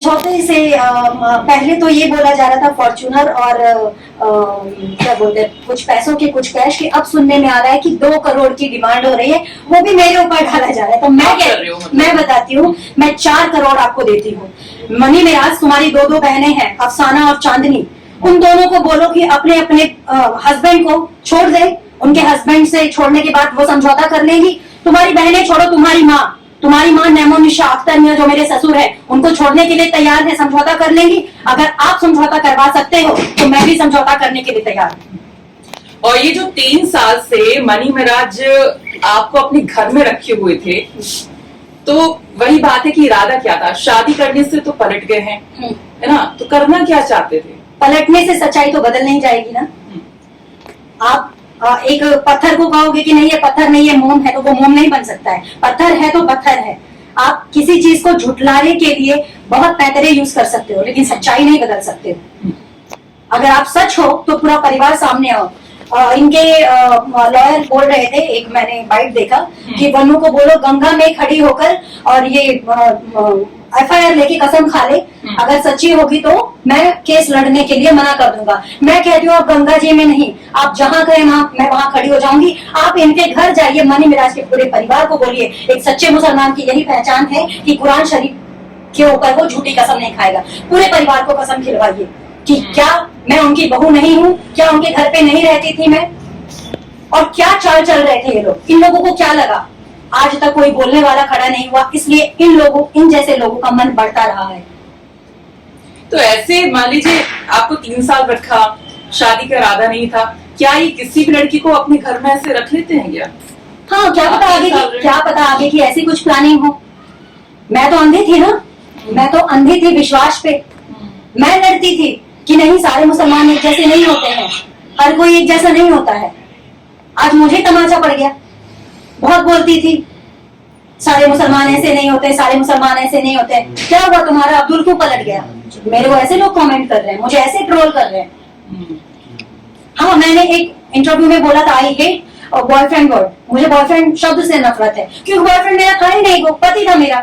समझौते से पहले तो ये बोला जा रहा था फॉर्च्यूनर और क्या बोलते हैं कुछ पैसों के कुछ कैश के, अब सुनने में आ रहा है कि 2 करोड़ की डिमांड हो रही है, वो भी मेरे ऊपर डाला जा रहा है। तो मैं बताती हूँ, मैं 4 करोड़ आपको देती हूँ। मनी मिराज तुम्हारी 2 बहनें हैं, अफसाना और चांदनी, उन दोनों को बोलो कि अपने अपने हस्बैंड को छोड़ दे, उनके हस्बैंड से छोड़ने के बाद वो समझौता कर लेंगी। तुम्हारी बहनें छोड़ो, तुम्हारी माँ नैमो निशा अख्तर मियां जो मेरे ससुर है, उनको छोड़ने के लिए तैयार है, समझौता कर लेंगी। अगर आप समझौता करवा सकते हो तो मैं भी समझौता करने के लिए तैयार हूँ। और ये जो 3 साल से मनी मिराज आपको अपने घर में रखे हुए थे, तो वही बात है कि इरादा क्या था? शादी करने से तो पलट गए हैं, है ना? तो करना क्या चाहते थे? पलटने से सच्चाई तो बदल नहीं जाएगी ना। आप एक पत्थर को कहोगे कि नहीं ये पत्थर नहीं है मोम है, तो वो मोम नहीं बन सकता है। पत्थर है तो पत्थर है। आप किसी चीज को झुठलाने के लिए बहुत पैतरे यूज कर सकते हो, लेकिन सच्चाई नहीं बदल सकते हो। अगर आप सच हो तो पूरा परिवार सामने आओ। इनके लॉयर बोल रहे थे, एक मैंने बाइट देखा कि वनु को बोलो गंगा में खड़ी होकर और ये FIR लेके कसम खा ले, अगर सच्ची होगी तो मैं केस लड़ने के लिए मना कर दूंगा। मैं कहती हूँ आप गंगा जी में नहीं, आप जहाँ कहें मैं वहां खड़ी हो जाऊंगी। आप इनके घर जाइए, मनी मिराज के पूरे परिवार को बोलिए एक सच्चे मुसलमान की यही पहचान है कि कुरान शरीफ के ऊपर वो झूठी कसम नहीं खाएगा। पूरे परिवार को कसम खिलवाइए कि क्या मैं उनकी बहू नहीं हूँ, क्या उनके घर पे नहीं रहती थी मैं, और क्या चाल चल रहे थे ये लोग। इन लोगों को क्या लगा, आज तक कोई बोलने वाला खड़ा नहीं हुआ, इसलिए इन जैसे लोगों का मन बढ़ता रहा है। तो ऐसे मान लीजिए आपको 3 साल रखा, शादी का इरादा नहीं था, क्या ये किसी भी लड़की को अपने घर में ऐसे रख लेते हैं क्या? हाँ, क्या पता आगे की ऐसी कुछ प्लानिंग हो। मैं तो अंधी थी ना, मैं तो अंधी थी विश्वास पे। मैं लड़ती थी कि नहीं सारे मुसलमान एक जैसे नहीं होते हैं, हर कोई एक जैसा नहीं होता है। आज मुझे तमाचा पड़ गया। बहुत बोलती थी सारे मुसलमान ऐसे नहीं होते, सारे मुसलमान ऐसे नहीं होते। क्या हुआ तुम्हारा अब्दुल क्यों पलट गया? मेरे को ऐसे लोग कमेंट कर रहे हैं, मुझे ऐसे ट्रोल कर रहे हैं। हाँ, मैंने एक इंटरव्यू में बोला था आई हेट बॉयफ्रेंड वर्ड। मुझे बॉयफ्रेंड शब्द से नफरत है, क्योंकि बॉयफ्रेंड मेरा था ही नहीं, वो पति था मेरा,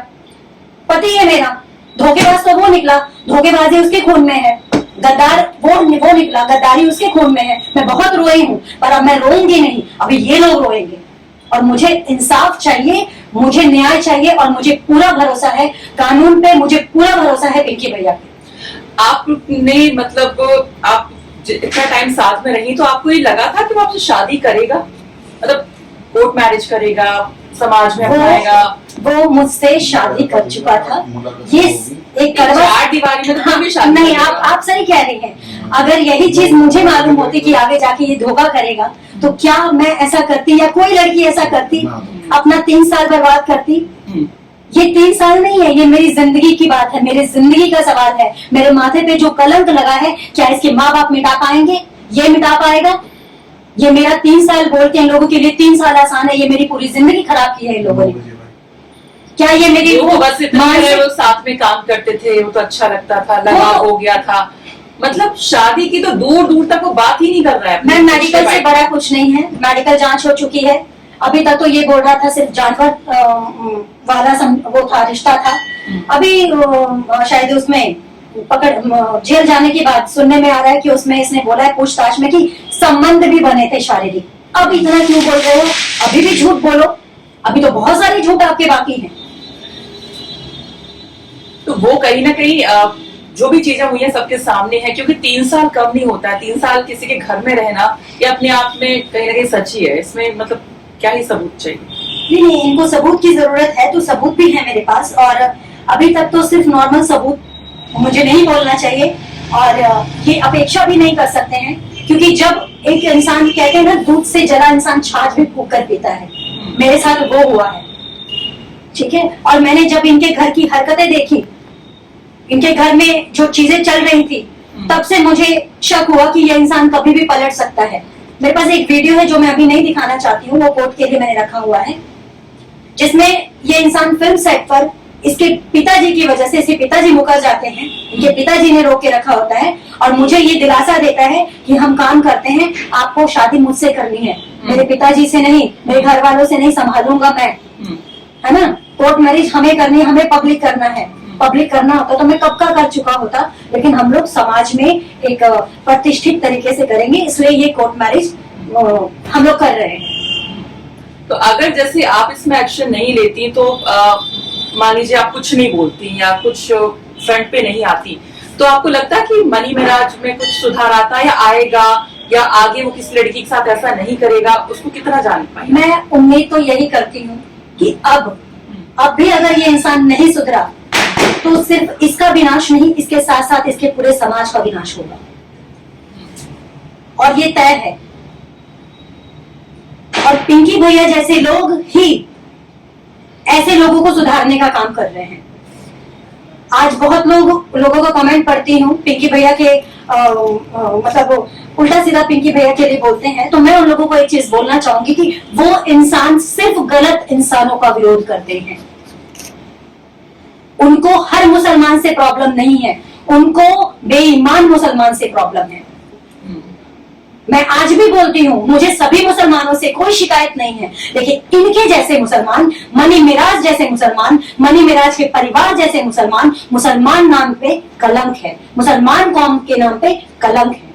पति है मेरा। धोखेबाज तो वो निकला, धोखेबाजी उसके खून में है। गद्दार वो निकला, गद्दारी उसके खून में है। मैं बहुत रोई हूँ, पर अब मैं रोऊंगी नहीं, अभी ये लोग रोएंगे। और मुझे इंसाफ चाहिए, मुझे न्याय चाहिए, और मुझे पूरा भरोसा है कानून पे, मुझे पूरा भरोसा है पिंकी भैया पे। आपने मतलब आप इतना टाइम साथ में रही, तो आपको ये लगा था कि वो आपसे शादी करेगा, मतलब कोर्ट मैरिज करेगा, समाज में अपनाएगा? वो मुझसे शादी कर चुका था। ये एक चार दीवारी में तो भी शादी नहीं, आप सही कह रही हैं। अगर यही चीज मुझे मालूम होती कि आगे जाके ये धोखा करेगा, तो क्या मैं ऐसा करती या कोई लड़की ऐसा करती, अपना 3 साल बर्बाद करती? ये 3 साल नहीं है, ये मेरी जिंदगी की बात है, मेरी जिंदगी का सवाल है। मेरे माथे पे जो कलंक लगा है, क्या इसके माँ बाप मिटा पाएंगे? ये मिटा पाएगा? ये मेरा 3 साल बोलते हैं लोगों के लिए 3 साल आसान है, ये मेरी पूरी जिंदगी खराब की है इन लोगों ने। क्या ये मेरी वो बस इतना वो साथ में काम करते थे, वो तो अच्छा लगता था, लगाव हो गया था, मतलब शादी की तो दूर दूर तक वो बात ही नहीं कर रहा है। मैम, मेडिकल से बड़ा कुछ नहीं है, मेडिकल जांच हो चुकी है। अभी तक तो ये बोल रहा था सिर्फ जानवर वाला वो था, रिश्ता था। अभी शायद उसमें जेल जाने के बाद सुनने में आ रहा है कि उसमें इसने बोला है पूछताछ में कि संबंध भी बने थे शारीरिक। अब इतना क्यों बोल रहे हो? अभी भी झूठ बोलो, अभी तो बहुत सारी झूठ आपके बाकी हैं। तो वो कहीं ना कहीं जो भी चीजें हुई है सबके सामने है, क्योंकि 3 साल कम नहीं होता है। 3 साल किसी के घर में रहना ये अपने आप में कहीं ना कहीं सच्ची है। इसमें मतलब क्या ही सबूत चाहिए? नहीं, इनको सबूत की जरूरत है, तो सबूत भी है मेरे पास। और अभी तक तो सिर्फ नॉर्मल सबूत मुझे नहीं बोलना चाहिए, और ये अपेक्षा भी नहीं कर सकते हैं, क्योंकि जब एक इंसान कहते हैं ना दूध से जला इंसान छाछ भी फूंक कर पीता है, मेरे साथ वो हुआ है। ठीक है, और मैंने जब इनके घर की हरकतें देखी, इनके घर में जो चीजें चल रही थी, तब से मुझे शक हुआ कि यह इंसान कभी भी पलट सकता है। मेरे पास एक वीडियो है जो मैं अभी नहीं दिखाना चाहती हूँ, वो कोर्ट के लिए मैंने रखा हुआ है, जिसमें ये इंसान फिल्म सेट पर इसके पिताजी की वजह से, इसके पिताजी मुकर जाते हैं, इनके पिताजी ने रोक के रखा होता है, और मुझे ये दिलासा देता है कि हम काम करते हैं, आपको शादी मुझसे करनी है, मेरे पिताजी से नहीं, मेरे घर वालों से नहीं, संभालूंगा मैं, है ना। कोर्ट मैरिज हमें करनी है, हमें पब्लिक करना है। पब्लिक करना होता तो मैं कब का कर चुका होता, लेकिन हम लोग समाज में एक प्रतिष्ठित तरीके से करेंगे, इसलिए ये कोर्ट मैरिज हम लोग कर रहे हैं। तो अगर जैसे आप इसमें एक्शन नहीं लेती तो मान लीजिए आप कुछ नहीं बोलती या कुछ फ्रंट पे नहीं आती, तो आपको लगता है कि मनी मेराज में कुछ सुधार आता या आएगा, या आगे वो किसी लड़की के साथ ऐसा नहीं करेगा, उसको कितना जान पाएंगे? मैं उम्मीद तो यही करती हूँ कि अब भी अगर ये इंसान नहीं सुधरा तो सिर्फ इसका विनाश नहीं, इसके साथ साथ इसके पूरे समाज का विनाश होगा, और ये तय है। और पिंकी भैया जैसे लोग ही ऐसे लोगों को सुधारने का काम कर रहे हैं। आज बहुत लोगों का कमेंट पढ़ती हूँ पिंकी भैया के मतलब उल्टा सीधा पिंकी भैया के लिए बोलते हैं, तो मैं उन लोगों को एक चीज बोलना चाहूंगी कि वो इंसान सिर्फ गलत इंसानों का विरोध करते हैं। उनको हर मुसलमान से प्रॉब्लम नहीं है, उनको बेईमान मुसलमान से प्रॉब्लम है। मैं आज भी बोलती हूँ, मुझे सभी मुसलमानों से कोई शिकायत नहीं है, लेकिन इनके जैसे मुसलमान, मनी मिराज जैसे मुसलमान, मनी मिराज के परिवार जैसे मुसलमान नाम पे कलंक है, मुसलमान कौम के नाम पे कलंक है।